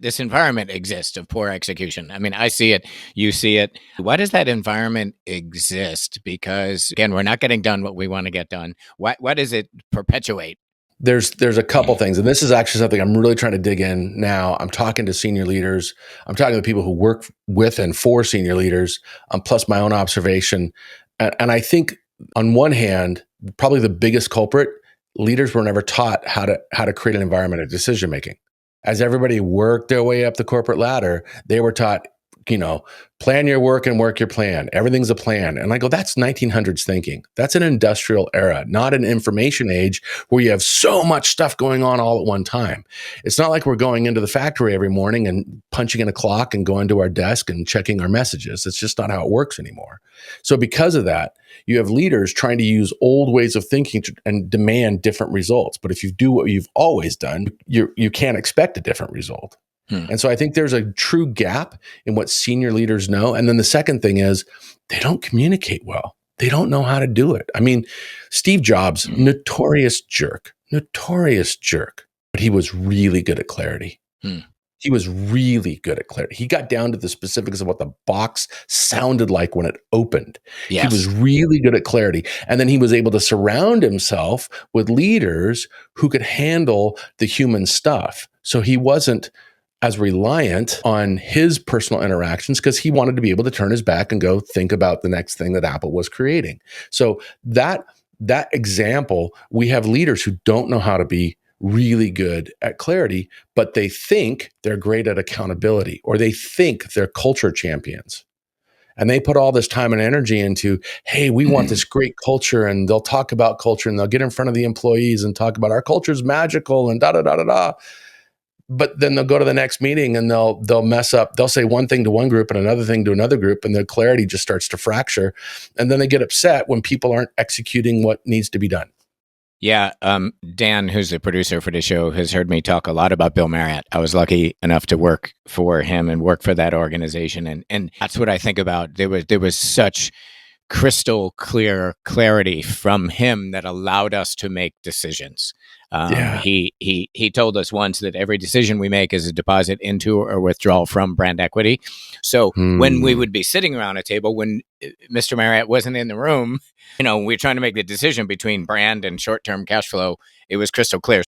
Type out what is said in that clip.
this environment exists of poor execution. I mean, I see it, you see it. Why does that environment exist? Because again, we're not getting done what we want to get done. Why does it perpetuate? There's a couple things, and this is actually something I'm really trying to dig in now. I'm talking to senior leaders. I'm talking to people who work with and for senior leaders, plus my own observation. And I think on one hand, probably the biggest culprit, leaders were never taught how to create an environment of decision making. As everybody worked their way up the corporate ladder, they were taught, plan your work and work your plan. Everything's a plan. And I go, that's 1900s thinking. That's an industrial era, not an information age where you have so much stuff going on all at one time. It's not like we're going into the factory every morning and punching in a clock and going to our desk and checking our messages. It's just not how it works anymore. So because of that, you have leaders trying to use old ways of thinking and demand different results. But if you do what you've always done, you can't expect a different result. And so I think there's a true gap in what senior leaders know. And then the second thing is they don't communicate well. They don't know how to do it. I mean, Steve Jobs, notorious jerk, but he was really good at clarity. He was really good at clarity. He got down to the specifics of what the box sounded like when it opened. Yes. He was really good at clarity. And then he was able to surround himself with leaders who could handle the human stuff. So he wasn't as reliant on his personal interactions because he wanted to be able to turn his back and go think about the next thing that Apple was creating. So that example, we have leaders who don't know how to be really good at clarity, but they think they're great at accountability, or they think they're culture champions. And they put all this time and energy into, hey, we want this great culture, and they'll talk about culture and they'll get in front of the employees and talk about our culture's magical and da-da-da-da-da. But then they'll go to the next meeting and they'll mess up. They'll say one thing to one group and another thing to another group, and their clarity just starts to fracture. And then they get upset when people aren't executing what needs to be done. Yeah. Dan, who's the producer for the show, has heard me talk a lot about Bill Marriott. I was lucky enough to work for him and work for that organization. And that's what I think about. There was such crystal clear clarity from him that allowed us to make decisions. He told us once that every decision we make is a deposit into or withdrawal from brand equity. So when we would be sitting around a table, when Mr. Marriott wasn't in the room, we're trying to make the decision between brand and short-term cash flow. It was crystal clear.